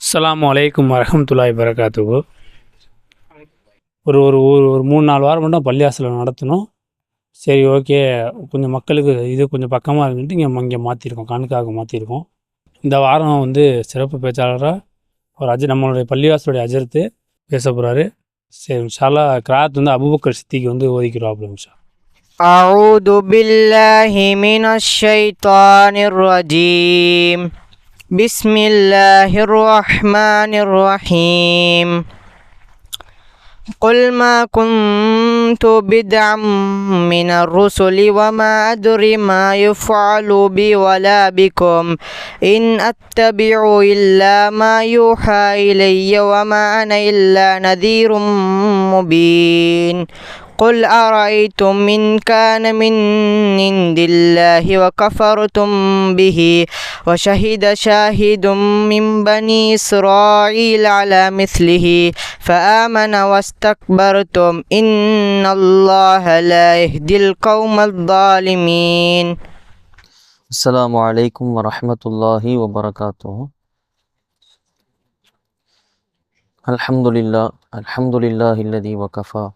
அஸ்ஸலாமு அலைக்கும் வரஹ்மத்துல்லாஹி வரகாத்துஹு. ஒரு ஒரு ஒரு ஒரு 3-4 வாரம் மட்டும் பள்ளிவாசலில் நடத்தணும். சரி, ஓகே. கொஞ்சம் மக்களுக்கு இது கொஞ்சம் பக்கமாக இருக்குன்ட்டு இங்கே மாற்றிருக்கோம், கண்ணுக்காக மாற்றிருக்கோம். இந்த வாரம் சிறப்பு பேச்சாளராக ஒரு நம்மளுடைய பள்ளிவாசலுடைய அஜர்த்து பேச போகிறாரு. சரி, இன்ஷா அல்லாஹ் கிராத் அபூபக்கர் சித்திக்கு ஒதுக்கிறோம். இன்ஷா أعوذ بالله من الشيطان الرجيم. بسم الله الرحمن الرحيم. قل ما كنت بدعا من الرسل وما أدري ما يفعل بي ولا بكم إن أتبع إلا ما يوحى إلي وما أنا إلا نذير مبين. قل أرأيتم إن كان من عند الله وكفرتم به وشهد شاهد من بني إسرائيل على مثله فآمن واستكبرتم إن الله لا يهدي القوم الظالمين. السلام عليكم ورحمة الله وبركاته. الحمد لله الذي وكفى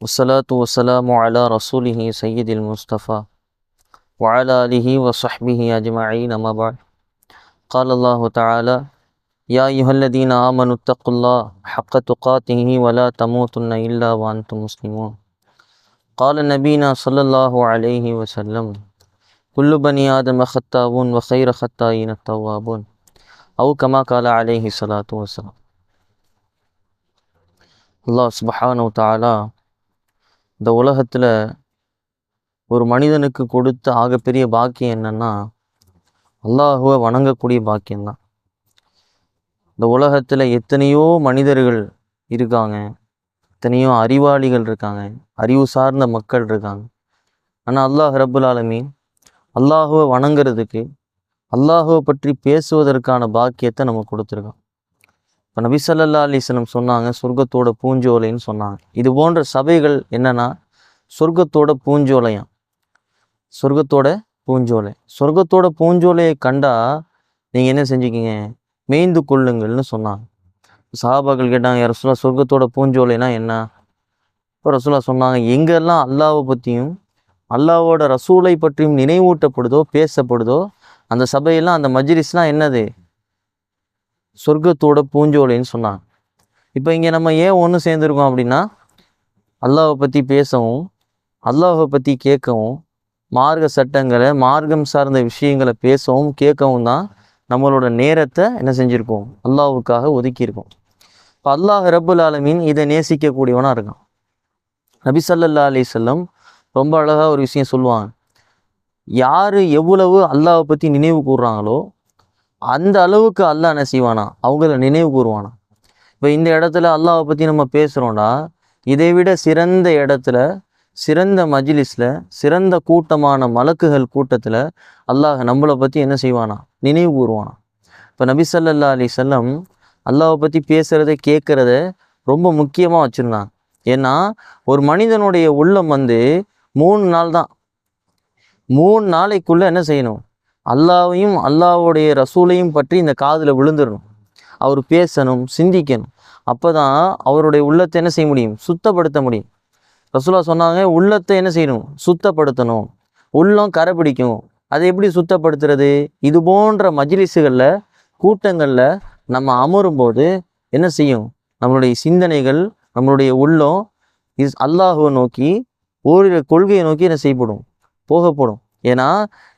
والصلاة والسلام على رسوله سيد المصطفى وعلى آله وصحبه أجمعين أما بعد. قال الله تعالى: يا أيها الذين آمنوا اتقوا الله حق تقاته ولا تموتن إلا وأنتم مسلمون. قال نبينا صلى الله عليه وسلم: كل بني آدم خطاؤون وخير خطائين التوابون، أو كما قال عليه الصلاة والسلام. அல்லாஹ் சுப்ஹானஹு வ தஆலா இந்த உலகத்தில் ஒரு மனிதனுக்கு கொடுத்த ஆகப்பெரிய பாக்கியம் என்னன்னா அல்லாஹுவை வணங்கக்கூடிய பாக்கியம்தான். இந்த உலகத்தில் எத்தனையோ மனிதர்கள் இருக்காங்க, எத்தனையோ அறிவாளிகள் இருக்காங்க, அறிவு சார்ந்த மக்கள் இருக்காங்க. ஆனால் அல்லாஹ் ரப்புல் ஆலமீன் அல்லாஹுவை வணங்குறதுக்கு, அல்லாஹுவை பற்றி பேசுவதற்கான பாக்கியத்தை நம்ம கொடுத்துருக்கான். இப்போ நபி ஸல்லல்லாஹு அலைஹி வஸல்லம் சொன்னாங்க, சொர்க்கத்தோட பூஞ்சோலைன்னு சொன்னாங்க. இது போன்ற சபைகள் என்னன்னா சொர்க்கத்தோட பூஞ்சோலையாம். சொர்க்கத்தோட பூஞ்சோலையை கண்டா நீங்கள் என்ன செஞ்சுக்கிங்க, மேய்ந்து கொள்ளுங்கள்னு சொன்னாங்க. சஹாபாக்கள் கேட்டாங்க, யா ரசூலல்லாஹ் சொர்க்கத்தோட பூஞ்சோலைனா என்ன? இப்போ ரசூலுல்லாஹ் சொன்னாங்க, எங்கெல்லாம் அல்லாஹ்வை பற்றியும் அல்லாஹ்வோட ரசூலை பற்றியும் நினைவூட்டப்படுதோ பேசப்படுதோ அந்த சபையெல்லாம், அந்த மஜ்லிஸ்லாம் என்னது, சொர்க்கத்தோட பூஞ்சோலைன்னு சொன்னாங்க. இப்போ இங்கே நம்ம ஏன் ஒன்று சேர்ந்துருக்கோம் அப்படின்னா, அல்லாஹ்வை பற்றி பேசவும், அல்லாஹ்வை பற்றி கேட்கவும், மார்க்க சட்டங்களை, மார்க்கம் சார்ந்த விஷயங்களை பேசவும் கேட்கவும் தான் நம்மளோட நேரத்தை என்ன செஞ்சுருக்கோம், அல்லாஹ்வுக்காக ஒதுக்கியிருக்கோம். இப்போ அல்லாஹ் ரப்புல் ஆலமீன் இதை நேசிக்கக்கூடியவனாக இருக்கான். நபி ஸல்லல்லாஹு அலைஹி வஸல்லம் ரொம்ப அழகாக ஒரு விஷயம் சொல்லுவாங்க, யார் எவ்வளவு அல்லாஹ்வை பற்றி நினைவு கூறுறாங்களோ அந்த அளவுக்கு அல்லாஹ் என்ன செய்வானா, அவங்கள நினைவு கூறுவானா. இப்போ இந்த இடத்துல அல்லாஹ்வை பற்றி நம்ம பேசுகிறோம்னா, இதை விட சிறந்த இடத்துல, சிறந்த மஜ்லிஸில், சிறந்த கூட்டமான மலக்குகள் கூட்டத்தில் அல்லாஹ் நம்மளை பற்றி என்ன செய்வானா, நினைவு கூறுவானா. இப்போ நபி ஸல்லல்லாஹு அலைஹி வஸல்லம் அல்லாஹ்வை பற்றி பேசுகிறத கேட்குறத ரொம்ப முக்கியமாக வச்சுருந்தாங்க. ஏன்னா ஒரு மனிதனுடைய உள்ளம் 3 நாள் தான். 3 நாளைக்குள்ளே என்ன செய்யணும், அல்லாஹ்வையும் அல்லாஹ்வுடைய ரசூலையும் பற்றி இந்த காதில் விழுந்துடணும். அவர் பேசணும், சிந்திக்கணும். அப்போ தான் அவருடைய உள்ளத்தை என்ன செய்ய முடியும், சுத்தப்படுத்த முடியும். ரசூலுல்லாஹ் சொன்னாங்க, உள்ளத்தை என்ன செய்யணும், சுத்தப்படுத்தணும். உள்ளம் கரை பிடிக்கும். அதை எப்படி சுத்தப்படுத்துறது? இது போன்ற மஜ்லிஸுகளில், கூட்டங்களில் நம்ம அமரும்போது என்ன செய்யும், நம்மளுடைய சிந்தனைகள், நம்மளுடைய உள்ளம் அல்லாஹுவை நோக்கி, ஓரிரு கொள்கையை நோக்கி என்ன செய்யப்படும், போகப்படும். ஏன்னா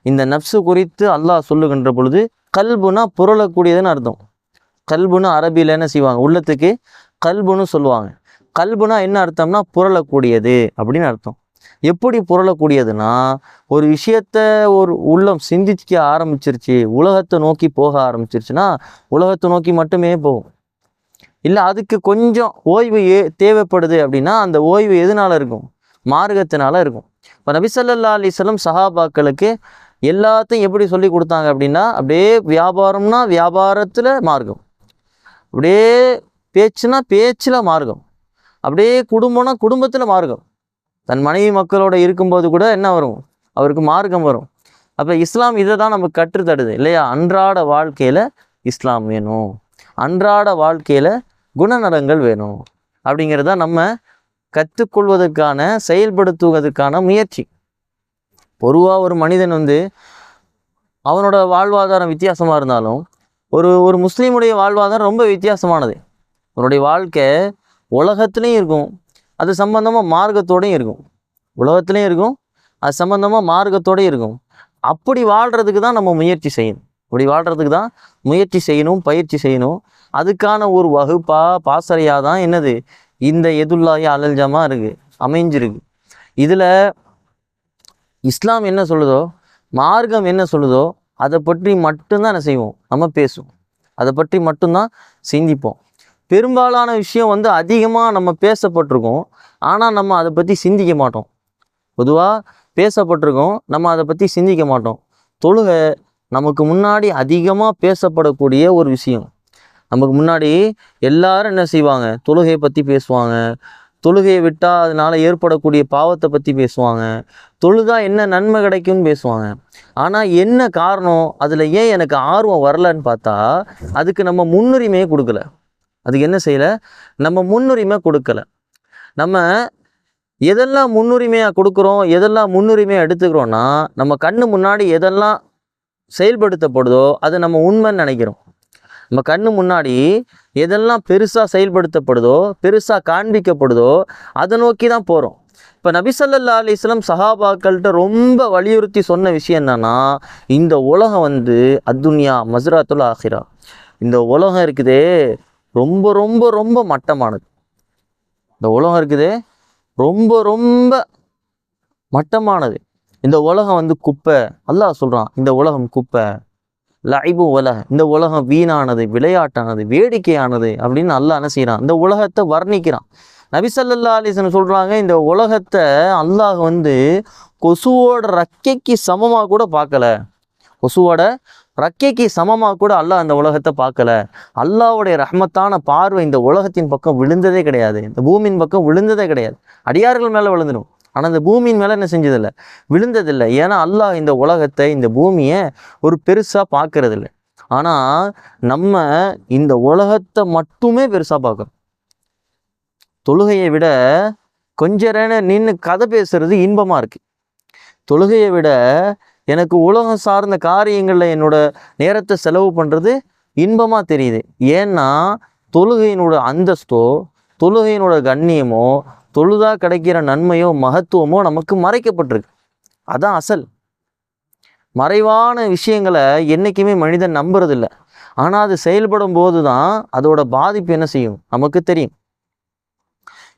இந்த நப்சு குறித்து அல்லாஹ் சொல்லுகின்ற பொழுது கல்புனா புரளக்கூடியதுன்னு அர்த்தம். கல்புனா அரபியில் என்ன செய்வாங்க, உள்ளத்துக்கு கல்புன்னு சொல்லுவாங்க. கல்புனா என்ன அர்த்தம்னா புரளக்கூடியது அப்படின்னு அர்த்தம். எப்படி புரளக்கூடியதுன்னா, ஒரு விஷயத்த ஒரு உள்ளம் சிந்திக்க ஆரம்பிச்சிருச்சு, உலகத்தை நோக்கி போக ஆரம்பிச்சிருச்சுன்னா உலகத்தை நோக்கி மட்டுமே போகும். இல்லை அதுக்கு கொஞ்சம் ஓய்வு தேவைப்படுது அப்படின்னா அந்த ஓய்வு எதனால இருக்கும், மார்க்கத்தினால இருக்கும். இப்போ நபி ஸல்லல்லாஹு அலைஹி வஸல்லம் சஹாபாக்களுக்கு எல்லாத்தையும் எப்படி சொல்லி கொடுத்தாங்க அப்படின்னா, அப்படியே வியாபாரம்னா வியாபாரத்தில் மார்க்கம், அப்படியே பேச்சுனா பேச்சில் மார்க்கம், அப்படியே குடும்பம்னா குடும்பத்தில் மார்க்கம். தன் மனைவி மக்களோட இருக்கும்போது கூட என்ன வரும், அவருக்கு மார்க்கம் வரும். அப்போ இஸ்லாம் இதை தான் நமக்கு கற்றுத்தடுது இல்லையா. அன்றாட வாழ்க்கையில் இஸ்லாம் வேணும். அன்றாட வாழ்க்கையில் குணநலங்கள் வேணும் அப்படிங்கிறத நம்ம கற்றுக்கொள்வதற்கான செயல்படுத்துவதற்கான முயற்சி. பொதுவாக ஒரு மனிதன் அவனோட வாழ்வாதாரம் வித்தியாசமாக இருந்தாலும் ஒரு முஸ்லீமுடைய வாழ்வாதாரம் ரொம்ப வித்தியாசமானது. அவனுடைய வாழ்க்கை உலகத்துலேயும் இருக்கும், அது சம்பந்தமாக மார்க்கத்தோடையும் இருக்கும். உலகத்துலேயும் இருக்கும், அது சம்பந்தமாக மார்க்கத்தோடையும் இருக்கும். அப்படி வாழ்கிறதுக்கு தான் நம்ம முயற்சி செய்யணும். அப்படி வாழ்கிறதுக்கு தான் முயற்சி செய்யணும், பயிற்சி செய்யணும். அதுக்கான ஒரு பாசறையாக தான் இந்த எதுல்லாஹி அலல் ஜமா அமைஞ்சிருக்கு. இதில் இஸ்லாம் என்ன சொல்லுதோ, மார்க்கம் என்ன சொல்லுதோ, அதை பற்றி மட்டும்தான் என்ன செய்வோம், நம்ம பேசுவோம். அதை பற்றி மட்டும்தான் சிந்திப்போம். பெரும்பாலான விஷயம் அதிகமாக நம்ம பேசப்பட்டிருக்கோம், ஆனால் நம்ம அதை பற்றி சிந்திக்க மாட்டோம். பொதுவாக பேசப்பட்டிருக்கோம், நம்ம அதை பற்றி சிந்திக்க மாட்டோம். தொழுகை நமக்கு முன்னாடி அதிகமாக பேசப்படக்கூடிய ஒரு விஷயம். நமக்கு முன்னாடி எல்லாரும் என்ன செய்வாங்க, தொழுகையை பற்றி பேசுவாங்க. தொழுகையை விட்டால் அதனால் ஏற்படக்கூடிய பாவத்தை பற்றி பேசுவாங்க. தொழுதா என்ன நன்மை கிடைக்கும்னு பேசுவாங்க. ஆனால் என்ன காரணம், அதில் ஏன் எனக்கு ஆர்வம் வரலன்னு பார்த்தா, அதுக்கு நம்ம முன்னுரிமையை கொடுக்கல. அதுக்கு என்ன செய்யலை, நம்ம முன்னுரிமை கொடுக்கல. நம்ம எதெல்லாம் முன்னுரிமையாக கொடுக்குறோம், எதெல்லாம் முன்னுரிமையாக எடுத்துக்கிறோன்னா, நம்ம கண்ணு முன்னாடி எதெல்லாம் செயல்படுத்தப்படுதோ அதை நம்ம உண்மைன்னு நினைக்கிறோம். நம்ம கண்ணு முன்னாடி எதெல்லாம் பெருசாக செயல்படுத்தப்படுதோ, பெருசாக காண்பிக்கப்படுதோ, அதை நோக்கி தான் போகிறோம். இப்போ நபி ஸல்லல்லாஹு அலைஹி வஸல்லம் சஹாபாக்கள்கிட்ட ரொம்ப வலியுறுத்தி சொன்ன விஷயம் என்னன்னா, இந்த உலகம் அத்துன்யா மஸ்ராத்துல் ஆஹிரா, இந்த உலகம் இருக்குதே ரொம்ப ரொம்ப ரொம்ப மட்டமானது. இந்த உலகம் இருக்குதே ரொம்ப ரொம்ப மட்டமானது. இந்த உலகம் குப்பை. அல்லாஹ் சொல்கிறான், இந்த உலகம் குப்பை, லைபு உலகம், இந்த உலகம் வீணானது, விளையாட்டானது, வேடிக்கையானது அப்படின்னு அல்லாஹ் என்ன செய்கிறான், இந்த உலகத்தை வர்ணிக்கிறான். நபி ஸல்லல்லாஹு அலைஹி வஸல்லம் சொல்கிறாங்க, இந்த உலகத்தை அல்லாஹ் கொசுவோட ரக்கைக்கு சமமாக கூட பார்க்கல. கொசுவோட ரக்கைக்கு சமமாக கூட அல்லாஹ் அந்த உலகத்தை பார்க்கல. அல்லாஹ்வுடைய ரஹ்மத்தான பார்வை இந்த உலகத்தின் பக்கம் விழுந்ததே கிடையாது, இந்த பூமியின் பக்கம் விழுந்ததே கிடையாது. அடியார்கள் மேலே விழுந்துடும், ஆனால் இந்த பூமியின் மேலே என்ன செஞ்சதில்லை, விழுந்ததில்லை. ஏன்னா அல்லாஹ் இந்த உலகத்தை, இந்த பூமியை ஒரு பெருசாக பார்க்கறதில்லை. ஆனால் நம்ம இந்த உலகத்தை மட்டுமே பெருசாக பார்க்குறோம். தொழுகையை விட கொஞ்ச நேரம் நின்று கதை பேசுறது இன்பமாக இருக்குது. தொழுகையை விட எனக்கு உலகம் சார்ந்த காரியங்களில் என்னோட நேரத்தை செலவு பண்ணுறது இன்பமாக தெரியுது. ஏன்னா தொழுகையினோட அந்தஸ்தோ, தொழுகையினோட கண்ணியமோ, தொழுதா கிடைக்கிற நன்மையோ மகத்துவமோ நமக்கு மறைக்கப்பட்டிருக்கு. அதான் அசல். மறைவான விஷயங்களை என்றைக்குமே மனிதன் நம்புறதில்லை. ஆனால் அது செயல்படும் போது தான் அதோட பாதிப்பு என்ன செய்யும் நமக்கு தெரியும்.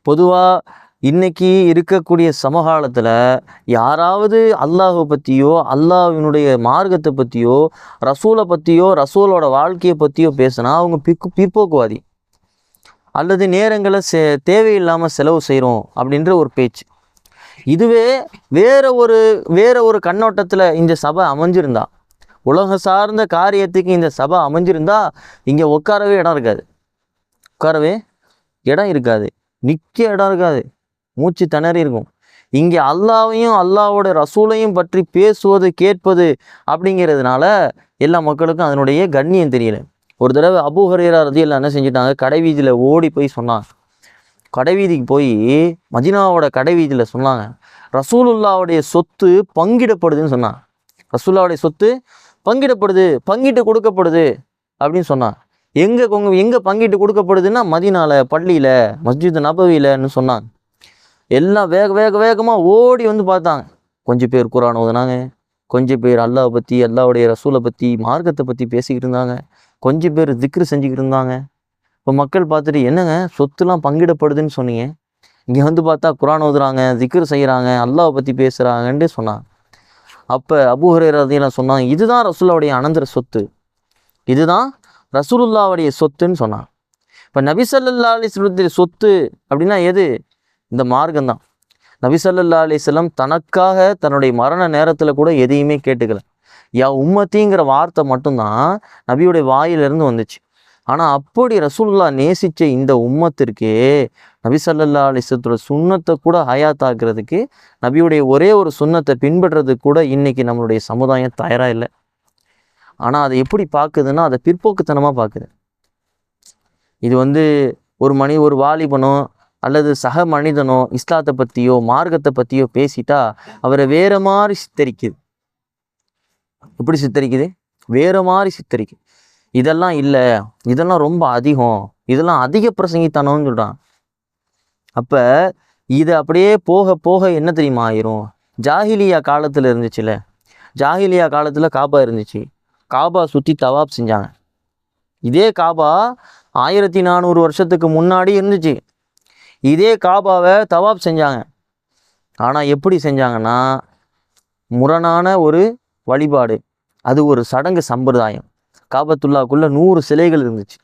பொதுவாக இன்னைக்கு இருக்கக்கூடிய சமகாலத்தில் யாராவது அல்லாஹை பற்றியோ, அல்லாஹ்வினுடைய மார்க்கத்தை பற்றியோ, ரசூலை பற்றியோ, ரசூலோட வாழ்க்கையை பற்றியோ பேசினா அவங்க பிற்போக்குவாதி அல்லது நேரங்களை தேவையில்லாமல் செலவு செய்கிறோம் அப்படின்ற ஒரு பேச்சு. இதுவே வேற ஒரு கண்ணோட்டத்தில் இந்த சபை அமைஞ்சிருந்தா, உலகம் சார்ந்த காரியத்துக்கு இந்த சபை அமைஞ்சிருந்தா, இங்கே உட்காரவே இடம் இருக்காது, நிற்க இடம் இருக்காது, மூச்சு திணறி இருக்கும். இங்கே அல்லாஹ்வையும் அல்லாஹ்வோட ரசூலையும் பற்றி பேசுவது, கேட்பது அப்படிங்கிறதுனால எல்லா மக்களுக்கும் அதனுடைய கண்ணியம் தெரியல. ஒரு தடவை அபூ ஹுரைரா ரலியல்லாஹு என்ன செஞ்சுட்டாங்க, கடைவீதியில் ஓடி போய் சொன்னாங்க. கடைவீதிக்கு போய் மதீனாவோட கடைவீதியில் சொன்னாங்க, ரசூலுல்லாவுடைய சொத்து பங்கிடப்படுதுன்னு சொன்னாங்க. ரசூலுல்லாவுடைய சொத்து பங்கிட்டு கொடுக்கப்படுது அப்படின்னு சொன்னாங்க. எங்கே பங்கிட்டு கொடுக்கப்படுதுன்னா மதீனால, பள்ளியில், மஸ்ஜித் நபவியிலன்னு சொன்னாங்க. எல்லாம் வேகமாக ஓடி பார்த்தாங்க. கொஞ்சம் பேர் குர்ஆன் ஓதுனாங்க, கொஞ்சம் பேர் அல்லாஹ் பற்றி, அல்லாஹ்வுடைய ரசூலை பற்றி, மார்க்கத்தை பற்றி பேசிக்கிட்டு இருந்தாங்க, கொஞ்சம் பேர் திக்ரு செஞ்சுக்கிட்டு இருந்தாங்க. இப்போ மக்கள் பார்த்துட்டு, என்னங்க சொத்துலாம் பங்கிடப்படுதுன்னு சொன்னீங்க, இங்கே பார்த்தா குர்ஆன் ஓதுறாங்க, திக்ரு செய்கிறாங்க, அல்லாஹ் பற்றி பேசுகிறாங்கன்னு சொன்னாங்க. அப்போ அபூ ஹுரைரா ரலியல்லாஹு சொன்னாங்க, இதுதான் ரசூலுல்லாவுடைய அனந்தர சொத்து, இதுதான் ரசூலுல்லாவுடைய சொத்துன்னு சொன்னாங்க. இப்போ நபி ஸல்லல்லாஹு அலைஹி வஸல்லம் சொத்து அப்படின்னா எது? இந்த மார்க்கம் தான். நபி ஸல்லல்லாஹு அலைஹி வஸல்லம் தனக்காக தன்னுடைய மரண நேரத்தில் கூட எதையுமே கேட்டுக்கல. யா உம்மத்திங்கிற வார்த்தை மட்டும்தான் நபியுடைய வாயிலிருந்து வந்துச்சு. ஆனால் அப்படி ரசூலுல்லாஹ் நேசித்த இந்த உம்மத்திற்கு நபி ஸல்லல்லாஹு அலைஹி வஸல்லம் சுன்னத்தை கூட ஹயாத்தாக்குறதுக்கு, நபியுடைய ஒரே ஒரு சுன்னத்தை பின்பற்றுறதுக்கு கூட இன்னைக்கு நம்மளுடைய சமுதாயம் தயாராக இல்லை. ஆனால் அதை எப்படி பார்க்குதுன்னா, அதை பிற்போக்குத்தனமாக பார்க்குது. இது வந்து ஒரு வாலிபனோ அல்லது சக மனிதனோ இஸ்லாத்தை பற்றியோ மார்க்கத்தை பற்றியோ பேசிட்டா அவரை வேற மாதிரி சித்தரிக்குது. எப்படி சித்தரிக்குது? வேற மாதிரி சித்தரிக்குது. இதெல்லாம் இல்லை, இதெல்லாம் ரொம்ப அதிகம், இதெல்லாம் அதிக பிரசங்கித்தனம்னு சொல்கிறான். அப்போ இது அப்படியே போக போக என்ன தெரியுமா ஆயிரும்? ஜாஹிலியா காலத்தில் இருந்துச்சுல, ஜாஹிலியா காலத்தில் காபா இருந்துச்சு. காபா சுற்றி தவாப் செஞ்சாங்க. இதே காபா 1400 வருஷத்துக்கு முன்னாடி இருந்துச்சு. இதே காபாவை தவாப் செஞ்சாங்க. ஆனால் எப்படி செஞ்சாங்கன்னா, முரணான ஒரு வழிபாடு, அது ஒரு சடங்கு சம்பிரதாயம். காபத்துல்லாக்குள்ள 100 சிலைகள் இருந்துச்சு.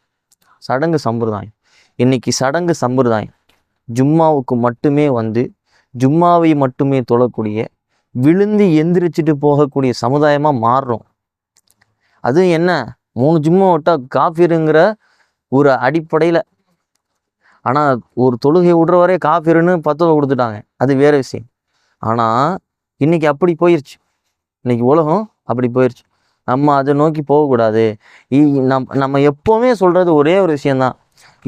சடங்கு சம்பிரதாயம். இன்னைக்கு சடங்கு சம்பிரதாயம் ஜும்மாவுக்கு மட்டுமே வந்து ஜும்மாவை மட்டுமே தொழக்கூடிய, விழுந்து எந்திரிச்சிட்டு போகக்கூடிய சமுதாயமாக மாறுறோம். அதுவும் என்ன, 3 ஜும்மா விட்டால் காஃபிருங்கிற ஒரு அடிப்படையில். ஆனால் ஒரு தொழுகை விடுறவரே காஃபிருன்னு பத்தவை கொடுத்துட்டாங்க, அது வேற விஷயம். ஆனால் இன்னைக்கு அப்படி போயிடுச்சு. இன்னைக்கு உலகம் அப்படி போயிடுச்சு. நம்ம அதை நோக்கி போகக்கூடாது. நம்ம எப்போவுமே சொல்கிறது ஒரே ஒரு விஷயந்தான்,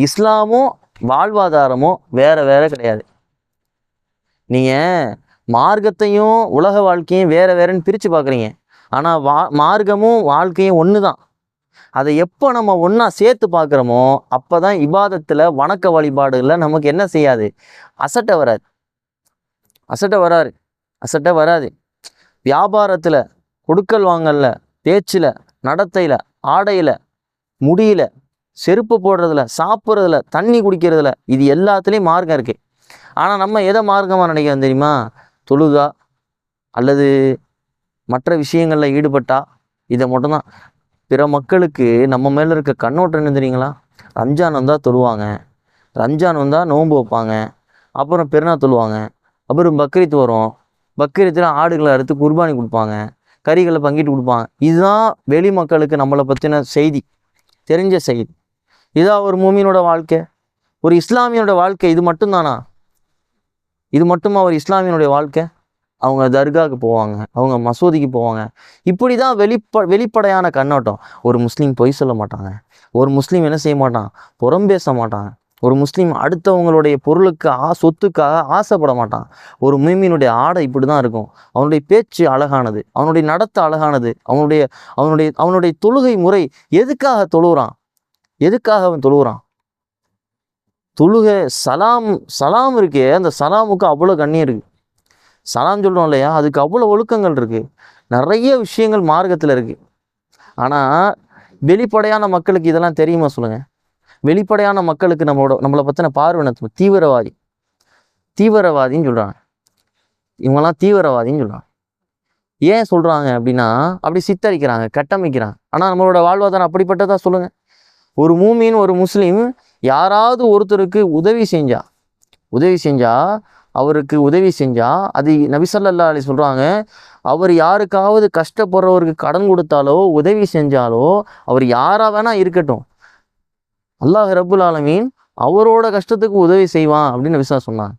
இஸ்லாமும் வாழ்வாதாரமும் வேற வேற கிடையாது. நீங்கள் மார்க்கத்தையும் உலக வாழ்க்கையும் வேற வேறன்னு பிரித்து பார்க்குறீங்க. ஆனால் மார்க்கமும் வாழ்க்கையும் ஒன்று தான். அதை எப்போ நம்ம ஒன்றா சேர்த்து பார்க்குறோமோ அப்போ தான் இபாதத்தில், வணக்க வழிபாடுகளில் நமக்கு என்ன செய்யாது, அசட்டை வராது. அசட்டை வராது. வியாபாரத்தில், கொடுக்கல் வாங்கல, பேச்சில், நடத்தையில், ஆடையில், முடியில், செருப்பு போடுறதுல, சாப்பிட்றதுல, தண்ணி குடிக்கிறதுல, இது எல்லாத்துலேயும் மார்க்கம் இருக்குது. ஆனால் நம்ம எதை மார்க்கமாக நினைக்கிறோம் தெரியுமா? தொழுகா அல்லது மற்ற விஷயங்களில் ஈடுபட்டா இதை மட்டும்தான். பிற மக்களுக்கு நம்ம மேலே இருக்க கண்ணோட்டம் என்ன தெரியுங்களா? ரம்ஜான் வந்தால் தொழுவாங்க, ரம்ஜான் வந்தால் நோன்பு வைப்பாங்க, அப்புறம் பெருநாள் தொழுவாங்க, அப்புறம் பக்ரீத் வரும், பக்ரீத்தில் ஆடுகளை அறுத்து குர்பானி கொடுப்பாங்க, கறிகளை பங்கிட்டு கொடுப்பாங்க. இதுதான் வெளி மக்களுக்கு நம்மளை பற்றின செய்தி, தெரிஞ்ச செய்தி. இதான் ஒரு மூமினோட வாழ்க்கை, ஒரு இஸ்லாமியனோட வாழ்க்கை. இது மட்டும்தானா? இது மட்டுமா ஒரு இஸ்லாமியனுடைய வாழ்க்கை? அவங்க தர்காவுக்கு போவாங்க, அவங்க மசூதிக்கு போவாங்க. இப்படி தான் வெளிப்படையான கண்ணோட்டம். ஒரு முஸ்லீம் பொய் சொல்ல மாட்டாங்க, ஒரு முஸ்லீம் என்ன செய்ய மாட்டான், புறம் பேச மாட்டாங்க, ஒரு முஸ்லீம் அடுத்தவங்களுடைய பொருளுக்கு சொத்துக்காக ஆசைப்பட மாட்டான். ஒரு மூமினுடைய ஆடை இப்படி தான் இருக்கும். அவனுடைய பேச்சு அழகானது, அவனுடைய நடத்தை அழகானது, அவனுடைய தொழுகை முறை. எதுக்காக தொழுகிறான்? அவன் தொழுகிறான்? தொழுகை சலாம் இருக்கே, அந்த சலாமுக்கு அவ்வளோ கண்ணியம் இருக்குது. சலாம் சொல்கிறோம் இல்லையா, அதுக்கு அவ்வளோ ஒழுக்கங்கள் இருக்குது, நிறைய விஷயங்கள் மார்க்கத்தில் இருக்குது. ஆனால் வெளிப்படையான மக்களுக்கு இதெல்லாம் தெரியுமா சொல்லுங்கள்? வெளிப்படையான மக்களுக்கு நம்மளை பற்றின பார்வை தீவிரவாதின்னு சொல்கிறாங்க. இவங்கெல்லாம் தீவிரவாதின்னு சொல்கிறாங்க. ஏன் சொல்கிறாங்க அப்படின்னா, அப்படி சித்தரிக்கிறாங்க, கட்டமைக்கிறாங்க. ஆனால் நம்மளோட வாழ்வாதாரம் அப்படிப்பட்டதா சொல்லுங்கள்? ஒரு மூமின், ஒரு முஸ்லீம் யாராவது ஒருத்தருக்கு உதவி செஞ்சா அது நபி ஸல்லல்லாஹு அலைஹி சொல்கிறாங்க, அவர் யாருக்காவது கஷ்டப்படுறவருக்கு கடன் கொடுத்தாலோ உதவி செஞ்சாலோ, அவர் யாராக வேணா இருக்கட்டும், அல்லாஹ் ரப்புல் ஆலமீன் அவரோட கஷ்டத்துக்கு உதவி செய்வான் அப்படின்னு நபி ஸல்லல்லாஹு சொன்னாங்க.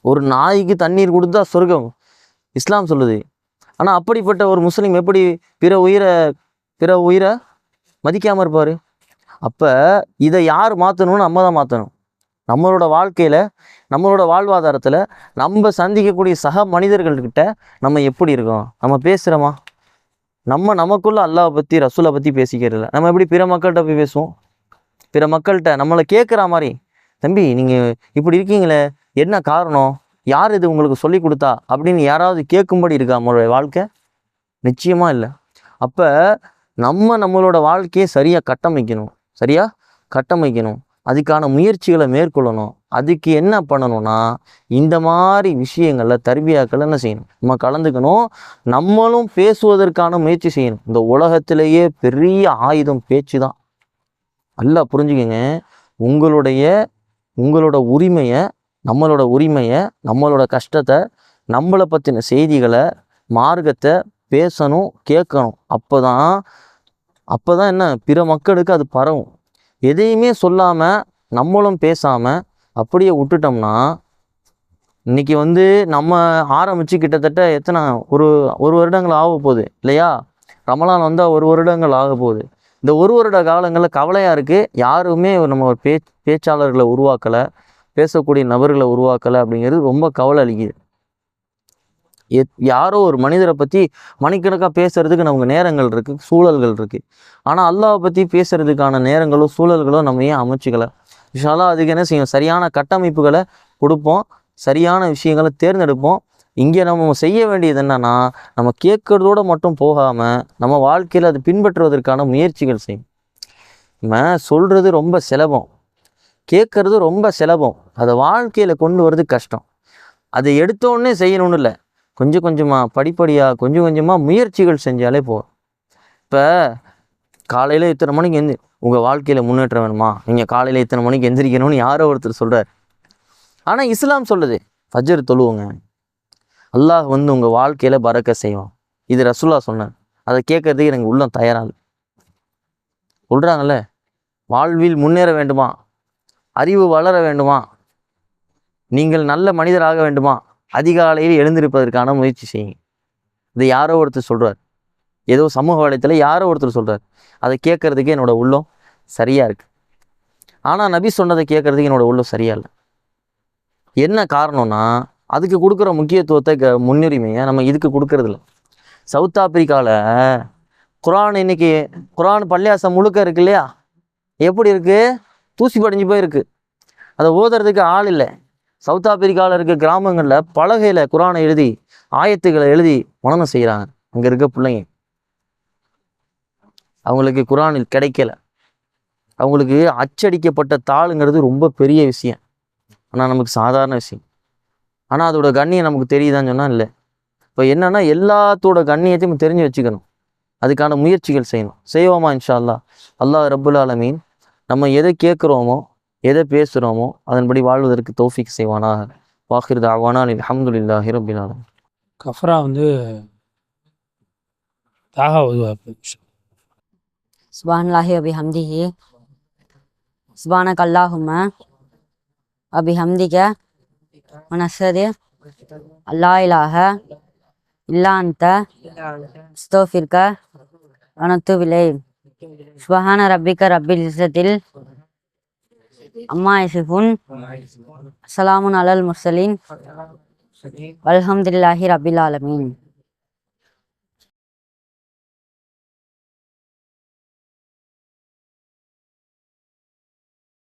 ஒரு நாய்க்கு தண்ணீர் கொடுத்தா சொர்க்கம் இஸ்லாம் சொல்லுது. ஆனால் அப்படிப்பட்ட ஒரு முஸ்லீம் எப்படி பிற உயிரை மதிக்காமல் இருப்பார்? அப்போ இதை யார் மாற்றணும்னு நம்ம தான் மாற்றணும். நம்மளோட வாழ்க்கையில், நம்மளோட வாழ்வாதாரத்தில், நம்ம சந்திக்கக்கூடிய சக மனிதர்கள்கிட்ட நம்ம எப்படி இருக்கோம்? நம்ம பேசுகிறோமா? நமக்குள்ள அல்லாஹ் பற்றி, ரசூலை பற்றி பேசிக்கிறதில்ல. நம்ம எப்படி பிற மக்கள்கிட்ட போய் பேசுவோம்? பிற மக்கள்கிட்ட நம்மளை கேட்குற மாதிரி, தம்பி நீங்கள் இப்படி இருக்கீங்களே, என்ன காரணம், யார் இது உங்களுக்கு சொல்லி கொடுத்தா அப்படின்னு யாராவது கேட்கும்படி இருக்கா நம்மளுடைய வாழ்க்கை? நிச்சயமாக இல்லை. அப்போ நம்மளோட வாழ்க்கையை சரியாக கட்டமைக்கணும், அதுக்கான முயற்சிகளை மேற்கொள்ளணும். அதுக்கு என்ன பண்ணணும்னா, இந்த மாதிரி விஷயங்களில் தர்பியாக்கள் என்ன செய்யணும், நம்ம கலந்துக்கணும். நம்மளும் பேசுவதற்கான முயற்சி செய்யணும். இந்த உலகத்திலேயே பெரிய ஆயுதம் பேச்சு தான். நல்லா புரிஞ்சுக்கங்க. உங்களோட உரிமையை, நம்மளோட கஷ்டத்தை, நம்மளை பற்றின செய்திகளை, மார்க்கத்தை பேசணும், கேட்கணும். அப்போ தான் என்ன, பிற மக்களுக்கு அது பரவும். எதையுமே சொல்லாமல், நம்மளும் பேசாமல் அப்படியே விட்டுட்டோம்னா, இன்றைக்கி நம்ம ஆரம்பித்து கிட்டத்தட்ட ஒரு வருடங்கள் ஆக போகுது இல்லையா? ரமலான் வந்தால் 1 வருடங்கள் ஆக போகுது. இந்த ஒரு வருட காலங்களில் கவலையாக இருக்குது. யாருமே நம்ம ஒரு பேச்சாளர்களை உருவாக்கலை, பேசக்கூடிய நபர்களை உருவாக்கலை அப்படிங்கிறது ரொம்ப கவலை அளிக்குது. யாரோ ஒரு மனிதரை பற்றி மணிக்கணக்காக பேசுறதுக்கு நமக்கு நேரங்கள் இருக்குது, சூழல்கள் இருக்குது. ஆனால் அல்லாஹ்வை பற்றி பேசுறதுக்கான நேரங்களோ சூழல்களோ நம்ம ஏன் அமைச்சிக்கலை? இன்ஷா அல்லாஹ் அதுக்கு என்ன செய்யும், சரியான கட்டமைப்புகளை கொடுப்போம், சரியான விஷயங்களை தேர்ந்தெடுப்போம். இங்கே நம்ம செய்ய வேண்டியது என்னன்னா, நம்ம கேட்கறதோடு மட்டும் போகாமல் நம்ம வாழ்க்கையில் அதை பின்பற்றுவதற்கான முயற்சிகள் செய்யும். நம்ம சொல்கிறது ரொம்ப சுலபம், கேட்கறது ரொம்ப சுலபம், அதை வாழ்க்கையில் கொண்டு வர்றது கஷ்டம். அதை எடுத்தோடனே செய்யணும்னு இல்லை, கொஞ்சம் கொஞ்சமாக படிப்படியாக கொஞ்சம் கொஞ்சமாக முயற்சிகள் செஞ்சாலே போதும். இப்போ காலையில் இத்தனை மணிக்கு உங்கள் வாழ்க்கையில் முன்னேற்றம் வேணுமா, நீங்கள் காலையில் இத்தனை மணிக்கு எந்திரிக்கணும்னு யாரோ ஒருத்தர் சொல்கிறார். ஆனால் இஸ்லாம் சொல்லுது ஃபஜ்ர் தொழுவுங்க, அல்லாஹ் உங்கள் வாழ்க்கையில் பரக்க செய்வான். இது ரசூலுல்லாஹ் சொன்னார். அதை கேட்கறதுக்கு எனக்கு உள்ளம் தயாராக சொல்கிறாங்கல்ல. வாழ்வில் முன்னேற வேண்டுமா, அறிவு வளர வேண்டுமா, நீங்கள் நல்ல மனிதராக வேண்டுமா, அதிகாலையில் எழுந்திருப்பதற்கான முயற்சி செய்யுங்க. இதை யாரோ ஒருத்தர் சொல்கிறார், ஏதோ சமூக வலைத்தளத்தில் யாரோ ஒருத்தர் சொல்கிறார். அதை கேட்கறதுக்கு என்னோட உள்ளம் சரியாக இருக்குது. ஆனால் நபி சொன்னதை கேட்கறதுக்கு என்னோட உள்ளம் சரியாக இல்லை. என்ன காரணம்னா, அதுக்கு கொடுக்குற முக்கியத்துவத்தை முன்னுரிமையை நம்ம இதுக்கு கொடுக்கறதில்ல. சவுத் ஆப்பிரிக்காவில் குரான் பள்ளியாசம் முழுக்க இருக்கு இல்லையா, எப்படி இருக்குது, தூசி படிஞ்சு போயிருக்கு, அதை ஓதுறதுக்கு ஆள் இல்லை. சவுத் ஆப்பிரிக்காவில் இருக்க கிராமங்களில் பலகையில் குரானை எழுதி ஆயத்துக்களை எழுதி மனனம் செய்கிறாங்க. அங்கே இருக்க பிள்ளைங்க அவங்களுக்கு குரானில் கிடைக்கல, அவங்களுக்கு அச்சடிக்கப்பட்ட தாளுங்கிறது ரொம்ப பெரிய விஷயம், ஆனால் நமக்கு சாதாரண விஷயம். ஆனால் அதோட கண்ணியம் நமக்கு தெரியுதான்னு சொன்னால் இல்லை. இப்போ என்னன்னா, எல்லாத்தோட கண்ணியத்தையும் தெரிஞ்சு வச்சுக்கணும், அதுக்கான முயற்சிகள் செய்யணும். செய்வோமா இன்ஷா அல்லாஹ். அல்லாஹ் ரப்புல் ஆலமீன் நம்ம எதை கேட்குறோமோ எதை பேசுகிறோமோ அதன்படி வாழ்வதற்கு தௌஃபீக் செய்வானாக. வாஹிர் தஅவானா அல்ஹம்துலில்லாஹி ரப்பில் ஆலமீன். கஃப்ரா தாகா உதுவாப்பு. சுப்ஹானல்லாஹி வபிஹம்திஹி சுப்ஹானக அல்லாஹும்ம வபிஹம்திக வனஷ்ஹது அல்லா இலாஹ இல்லா அன்த அஸ்தக்ஃபிருக வனத்தூபு இலைக். சுப்ஹான ரப்பிக ரப்பில் இஸ்ஸத்தில் அம்மா யசிஃபூன் அஸ்ஸலாமுன் அலல் முர்சலீன் வல்ஹம்துலில்லாஹி ரப்பில் ஆலமீன்.